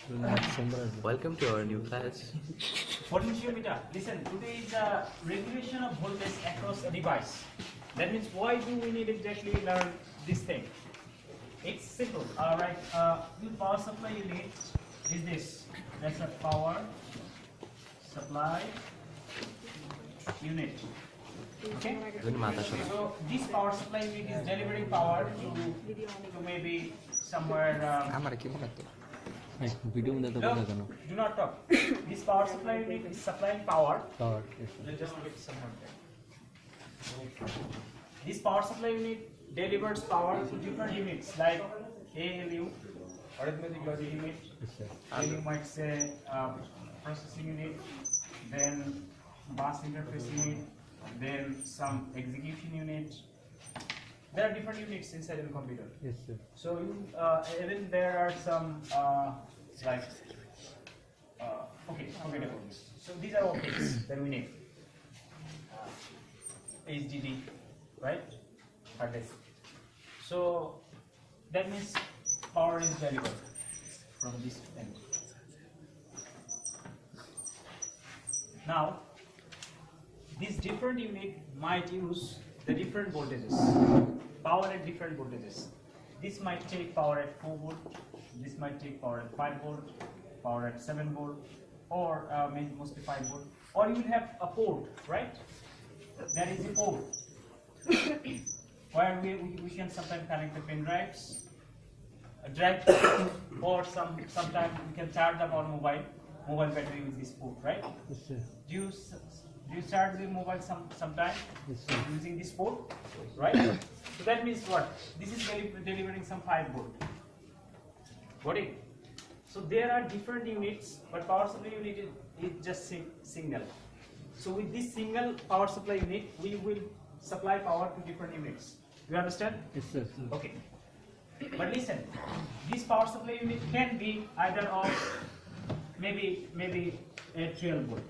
Welcome to our new class. Potentiometer. Listen, today is a regulation of voltage across a device. That means why do we need exactly learn this thing? It's simple. Alright, the power supply unit is this. That's a power supply unit. Okay? So this power supply unit is delivering power to maybe somewhere. No, do not talk. This power supply unit is supplying power. Just wait some more time. This power supply unit delivers power to different units like ALU, arithmetic logic unit. Then you might say processing unit, then bus interface unit, then some execution unit. There are different units inside the computer. Yes, sir. So even there are some like okay, forget about this. So these are all things that we need. HDD, right? Hard disk. So that means power is delivered from this end. Now, this different unit might use the different voltages, power at different voltages. This might take power at 4 volt, this might take power at 5 volt, power at 7 volt, or mostly 5 volt. Or you will have a port, right? That is a port where we can sometimes connect the pen drives, or sometimes we can charge up our mobile battery with this port, right? Yes, sir. Do you charge the mobile sometime using this port, right? So that means what? This is delivering some 5 volt. Got it? So there are different units, but power supply unit is just single. So with this single power supply unit, we will supply power to different units. You understand? Yes, sir. Okay. But listen, this power supply unit can be either of maybe a 12 volt.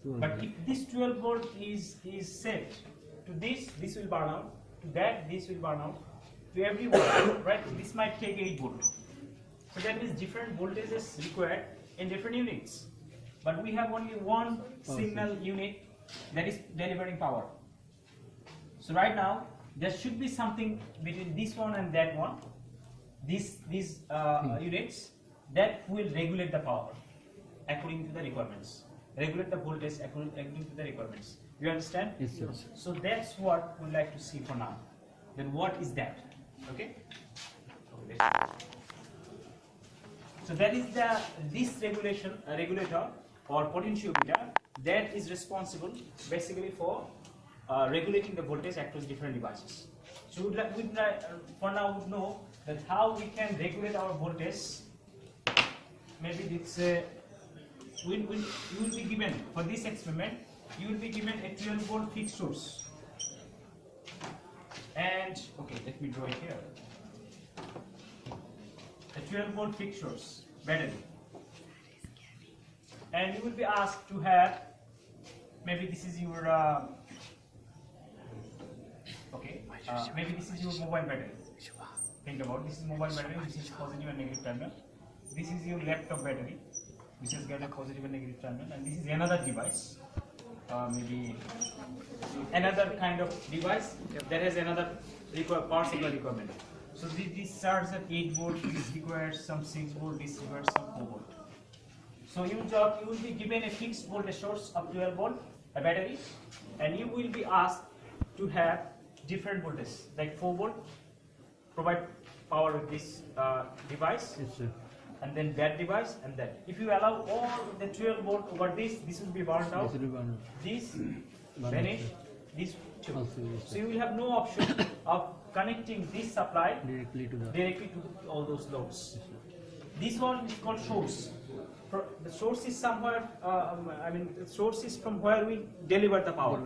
But if this 12 volt is set to this will burn out, to that this will burn out, to every volt, right? This might take 8 volt. So that means different voltages required in different units. But we have only one single unit that is delivering power. So right now there should be something between this one and that one, these units that will regulate the power according to the requirements. Regulate the voltage according to the requirements. You understand? Yes, sir. So that's what we'd like to see for now. Then what is that? Okay? So that is this regulator or potentiometer that is responsible basically for regulating the voltage across different devices. So for now we know that how we can regulate our voltage. Maybe it's you will be given for this experiment. You will be given a 12 volt fixed source. And okay, let me draw it here. A 12 volt fixed source battery. And you will be asked to have, maybe this is your maybe this is your mobile battery. Think about this is mobile battery. This is positive and negative terminal. This is your laptop battery. This has got a positive and negative terminal, and this is another device, maybe another kind of device that has another power supply requirement. So this starts at 8 volt, this requires some 6 volt, this requires some 4 volt. So you will be given a fixed voltage source of 12 volt, a battery, and you will be asked to have different voltages, like 4 volt, provide power with this device. Yes, sir. And then that device and that. If you allow all the 12 volt over this will be burned out. This vanish, this too. Also, yes, so you will have no option of connecting this supply Directly to all those loads. This one is called source. The source is somewhere. The source is from where we deliver the power.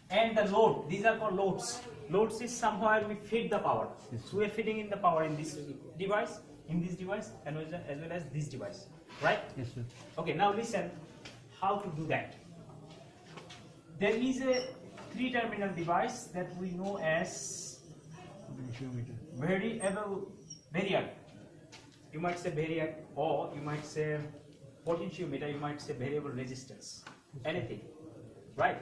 And the load. These are called loads. Loads is somewhere we feed the power. Yes. So we are feeding in the power in this device. In this device and as well as this device, right? Yes, sir. Okay, now listen how to do that. There is a 3-terminal device that we know as Potentiometer. variable you might say variable, or you might say potentiometer, you might say variable resistance, anything, right?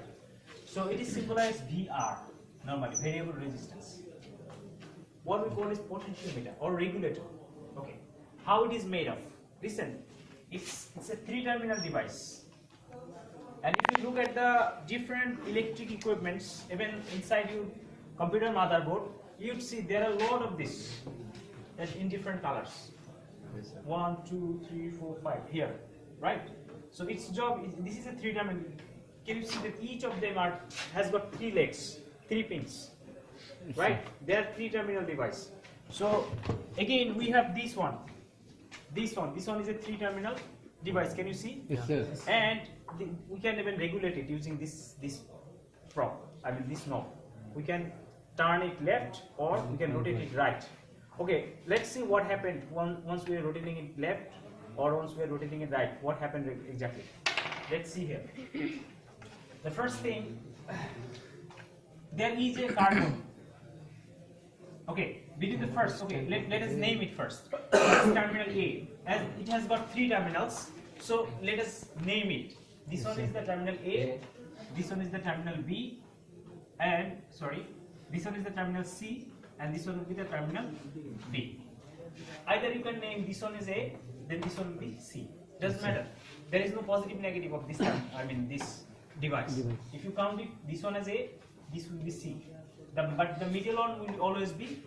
So it is symbolized VR, normally variable resistance. What we call is potentiometer or regulator. Okay, how it is made of? Listen, it's a 3-terminal device, and if you look at the different electric equipments, even inside your computer motherboard, you'd see there are a lot of this in different colors. 1, 2, 3, 4, 5 here, right? So its job is, this is a 3-terminal. Can you see that each of them has got 3 legs, 3 pins, right? They are 3-terminal device. So again we have this one. This one is a 3-terminal device. Can you see? Yes. And we can even regulate it using this prop. I mean this knob. We can turn it left or we can rotate it right. Okay, let's see what happened once we are rotating it left or once we are rotating it right. What happened exactly? Let's see here. The first thing, there is a carbon. Okay, between the first, okay, let us name it first. This is terminal A, as it has got 3 terminals, so let us name it. This one is the terminal A, this one is the terminal B, and this one is the terminal C, and this one will be the terminal B. Either you can name this one is A, then this one will be C. Doesn't matter. There is no positive negative of this this device. If you count it, this one as A, this will be C. But the middle one will always be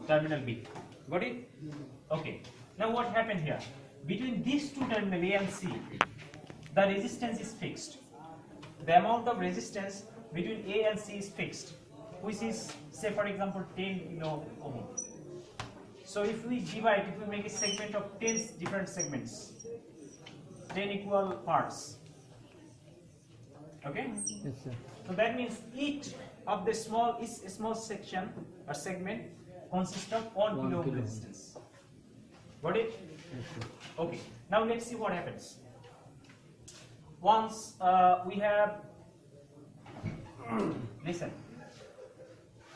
terminal B. Got it? Okay. Now what happened here? Between these two terminals A and C, the resistance is fixed. The amount of resistance between A and C is fixed, which is, say for example, 10 kilo ohm. So if we divide, if we make a segment of 10 different segments, 10 equal parts. Okay? Yes, sir. So that means each of the small section or segment consists of 1 kilo ohm resistance. Got it? Yes, sir. Okay. Now let's see what happens. Once we have listen.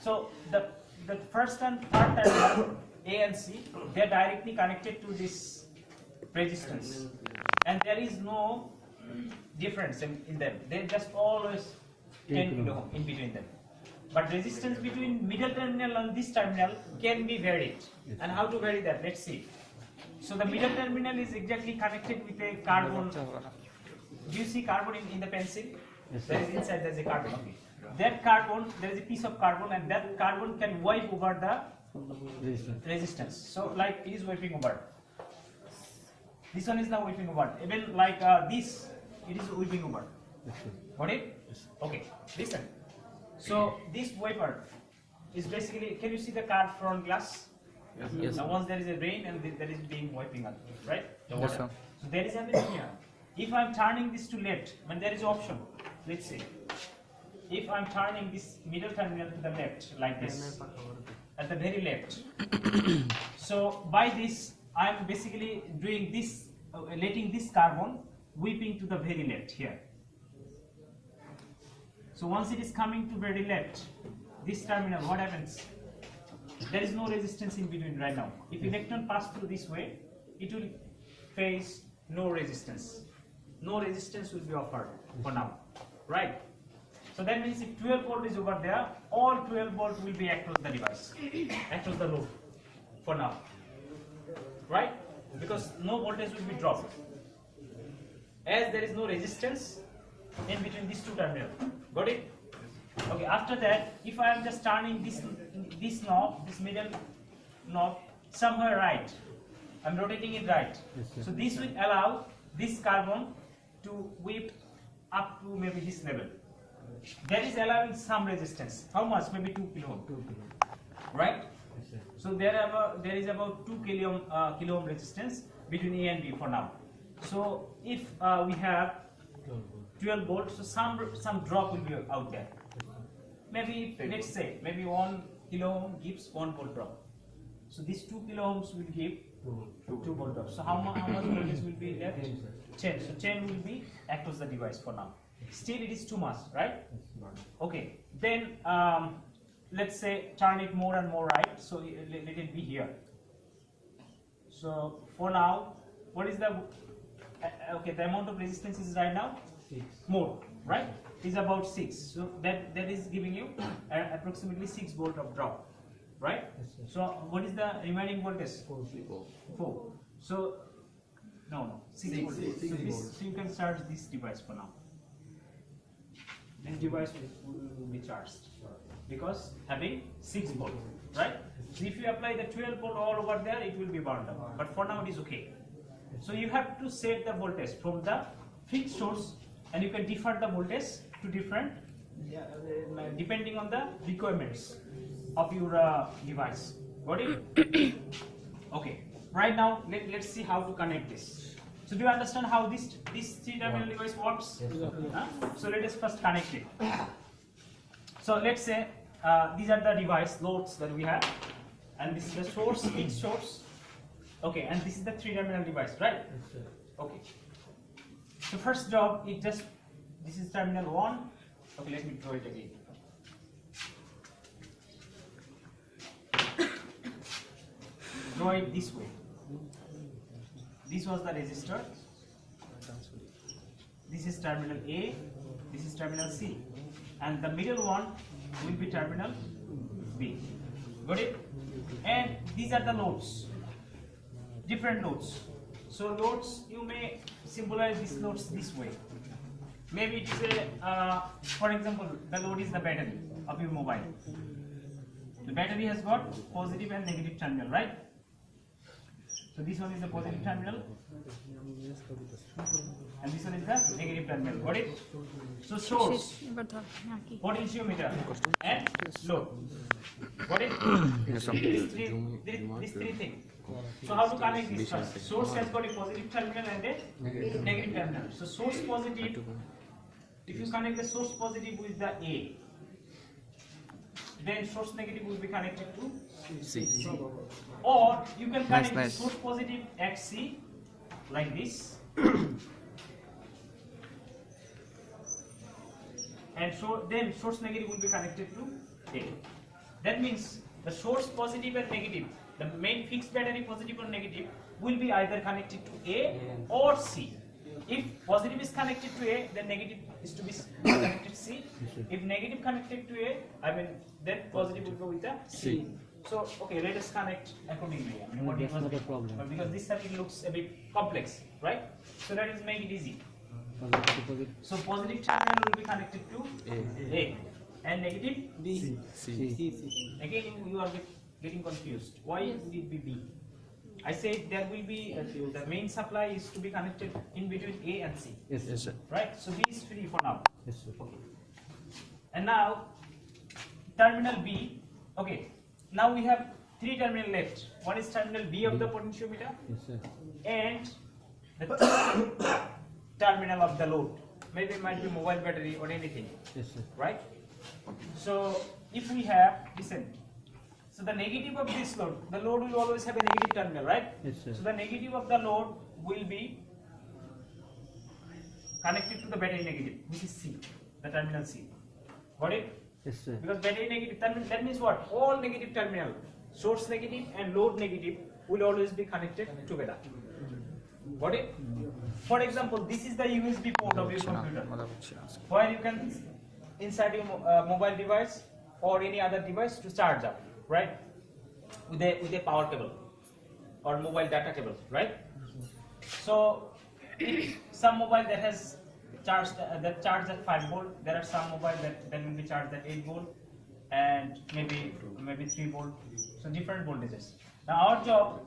So the first and third terminal A and C, they are directly connected to this resistance, and there is no difference in them. They just always 10 kilo ohm in between them. But resistance between middle terminal and this terminal can be varied. And how to vary that? Let's see. So the middle terminal is exactly connected with a carbon. Do you see carbon in the pencil? Yes, there is inside there is a carbon. Okay. That carbon, there is a piece of carbon, and that carbon can wipe over the resistance. So like it is wiping over. This one is now wiping over. Even like this, it is wiping over. Got it? Okay. Listen. So this wiper is basically, can you see the car front glass? Yes. Now once there is a rain and there is being wiping out, right? The water. Yes, sir. So there is happening here. If I am turning this to left, when there is option, let's say, if I am turning this middle terminal to the left, like this, at the very left. So by this, I am basically doing this, letting this carbon whipping to the very left here. So once it is coming to very left, this terminal, what happens? There is no resistance in between right now. If electron pass through this way, it will face no resistance. No resistance will be offered for now, right? So that means if 12 volt is over there, all 12 volt will be across the device, across the load for now, right? Because no voltage will be dropped. As there is no resistance in between these two terminals. Got it? Okay, after that, if I am just turning this knob, this middle knob, somewhere right, I'm rotating it right. Yes, so this will allow this carbon to whip up to maybe this level. That is allowing some resistance. How much? Maybe 2 kilo ohm. Right? Yes, so there is about 2 kilo ohm resistance between A and B for now. So if we have 12 volts, so some drop will be out there. Maybe let's say maybe 1 kilo ohm gives 1 volt drop. So these 2 kilo ohms will give 2 volt drop. So how much voltage will be left? 10. So 10 will be across the device for now. Still it is too much, right? Okay. Then let's say turn it more and more right. So let it be here. So for now, what is the okay? The amount of resistance is right now 6. more, right? Is about 6. So that is giving you approximately 6 volt of drop, right? Yes, sir. So what is the remaining voltage? 4. So no 6 Six. volt. Six So, volts. so you can charge this device for now. This device will be charged because having 6 volt, right? So if you apply the 12 volt all over there, it will be burned out. But for now it is okay. So you have to set the voltage from the fixed source, and you can differ the voltage to different depending on the requirements of your device. Got it? Okay. Right now let's see how to connect this. So do you understand how this 3-terminal device works? So let us first connect it. So let's say these are the device loads that we have, and this is the source, fixed source. Okay, and this is the 3-terminal device, right? Yes, sir. Okay. So first job, this is terminal 1. Okay, let me draw it again. Draw it this way. This was the resistor. This is terminal A. This is terminal C, and the middle one will be terminal B. Got it? And these are the loads. Different loads. So loads, you may symbolize these loads this way. Maybe it is a, for example, the load is the battery of your mobile. The battery has got positive and negative terminal, right? So this one is the positive terminal, and this one is the negative terminal. Got it? So source, potentiometer, and load. Got it? These three things. So how to connect this first? Source has got a positive terminal and a negative terminal. So source positive, if you connect the source positive with the A, then source negative will be connected to C. Or you can connect Nice. the source positive at C like this. And so then source negative will be connected to A. That means the source positive and negative, the main fixed battery positive or negative, will be either connected to A or C. If positive is connected to A, then negative is to be connected to C. If negative connected to A, then positive will go with the C. So okay, let us connect accordingly. What it was not a problem. But because this circuit looks a bit complex, right? So let us make it easy. So positive terminal will be connected to A, and negative B. C. Again, you are getting confused. Why would it be B? I said there will be the main supply is to be connected in between A and C. Yes, Yes, sir. Right? So B is free for now. Yes, sir. Okay. And now terminal B. Okay. Now we have 3 terminal left. One is terminal B of the potentiometer, Yes, sir. and the terminal of the load. Maybe it might be mobile battery or anything. Yes, sir. Right? So if we have, listen, so the negative of this load, the load will always have a negative terminal, right? Yes, sir. So the negative of the load will be connected to the battery negative, which is C, the terminal C. Got it? Yes, sir. Because battery negative, that means what? All negative terminal, source negative and load negative will always be connected together. Got it? For example, this is the USB port of your computer, where you can insert your mobile device or any other device to charge up, right? With a power cable or mobile data cable, right? So some mobile that has charged at 5 volt, there are some mobile that will be charged at 8 volt and maybe 3 volt. So different voltages. Now our job,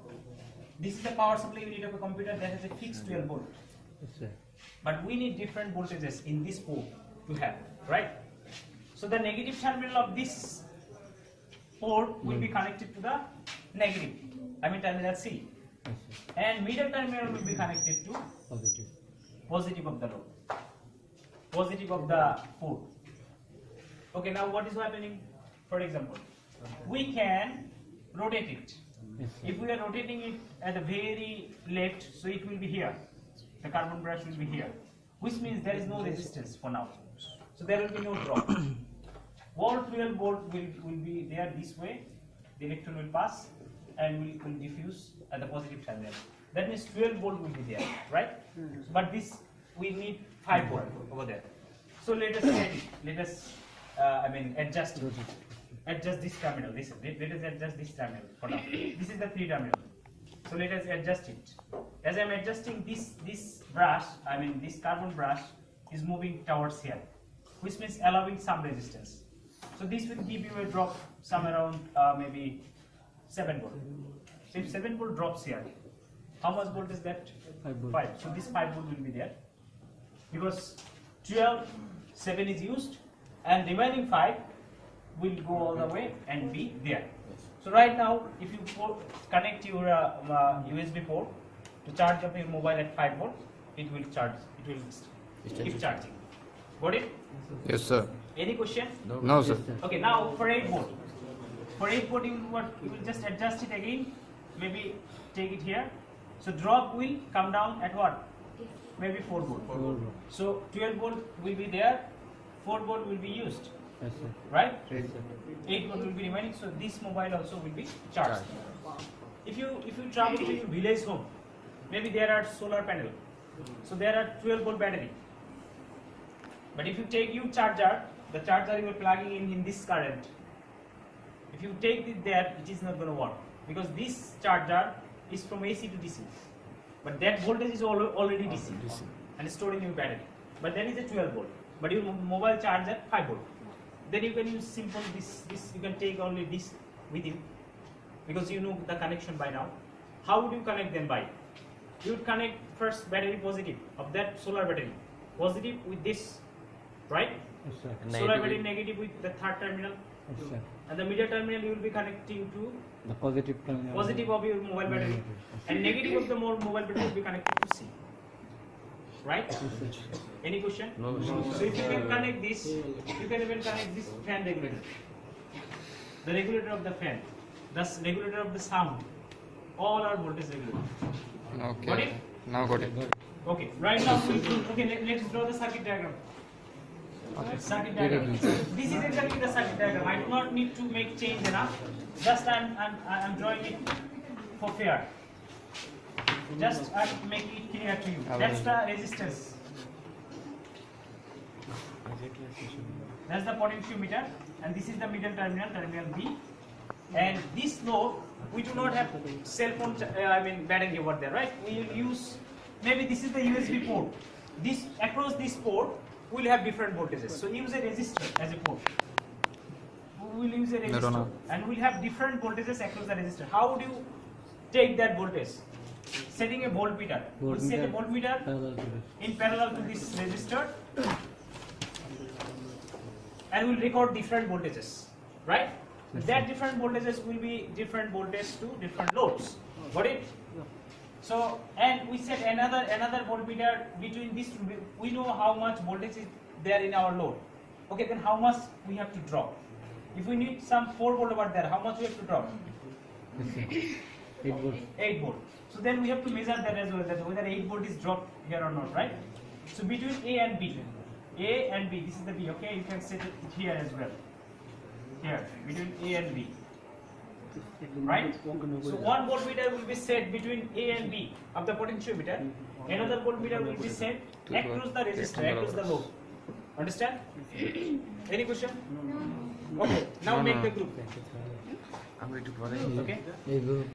this is the power supply unit of a computer that has a fixed 12 volt. Yes, sir. But we need different voltages in this port to have, right? So the negative terminal of this port will be connected to the negative, terminal C. Yes, sir. And middle terminal will be connected to Positive. positive of the load, positive of the port. Okay, now what is happening? For example, we can rotate it. Yes, sir. If we are rotating it at the very left, so it will be here. The carbon brush will be here, which means there is no resistance for now. So there will be no drop. All 12 volt will be there this way. The electron will pass, and will diffuse at the positive terminal. That means 12 volt will be there, right? But this we need 5 volt over there. So let us set it. Let us adjust it. Adjust this terminal. Listen, let us adjust this terminal for now. This is the 3 terminal. So let us adjust it. As I am adjusting this brush, this carbon brush is moving towards here, which means allowing some resistance. So this will give you a drop somewhere around maybe 7 volt. So if 7 volt drops here, how much volt is that? 5 volt. 5. So this 5 volt will be there because 12, 7 is used, and remaining 5 will go all the way and be there. So right now, if you connect your USB port to charge up your mobile at 5 volt, it will charge. It will keep charging. Got it? Yes, sir. Any question? No, sir. Okay. Now for 8 volt. For 8 volt, you will just adjust it again. Maybe take it here. So drop will come down at what? Maybe 4 volt. So 12 volt will be there. 4 volt will be used. Yes, sir. Right? Yes, sir. 8 volt will be remaining, so this mobile also will be charged. If you travel to your village home, maybe there are solar panel, so there are 12 volt battery. But if you take your charger, the charger you are plugging in this current, if you take it there, it is not going to work because this charger is from AC to DC, but that voltage is already DC and stored in your battery. But that is a 12 volt. But your mobile charger 5 volt. Then you can use simple this you can take only this with you because you know the connection by now. How would you connect them by? You would connect first battery positive of that solar battery, positive with this, right? Yes, sir. Solar battery negative with the third terminal, Yes, sir. and the middle terminal you will be connecting to The positive terminal. positive of your mobile battery, and negative of the mobile battery will be connected to C. Right? Yes, sir. Any question? No. So if you can connect this, you can even connect this fan regulator. The regulator of the fan, thus regulator of the sound. All are voltage regulator. Okay. Got it? Now got it. Okay. Right now, let's draw the circuit diagram. Circuit diagram. This is exactly the circuit diagram. I do not need to make change enough. Just I'm drawing it for fair. Just I'm making it clear to you. That's the resistance. That's the potentiometer, and this is the middle terminal, terminal B. And this load, we do not have cell phone, battery over there, right? We will use, maybe this is the USB port. This across this port, we'll have different voltages. So use a resistor as a port. We will use a resistor, and we'll have different voltages across the resistor. How would you take that voltage? Setting a voltmeter. We'll set a voltmeter Parallel to this. in parallel to this resistor, and we'll record different voltages, right? That different voltages will be different voltage to different loads. Got it? So, and we set another voltmeter between these two. We know how much voltage is there in our load. Okay, then how much we have to drop? If we need some 4 volt over there, how much we have to drop? Yes, sir. 8 volts. 8 volt. So then we have to measure that as well, that whether 8 volt is dropped here or not, right? So between A and B, this is the B, okay? You can set it here as well. Here, between A and B, right? So one voltmeter will be set between A and B of the potentiometer. Another voltmeter will be set across the resistor, across the load. Understand? Any question? Okay, now make the group. I'm going to Okay? Yes, sir.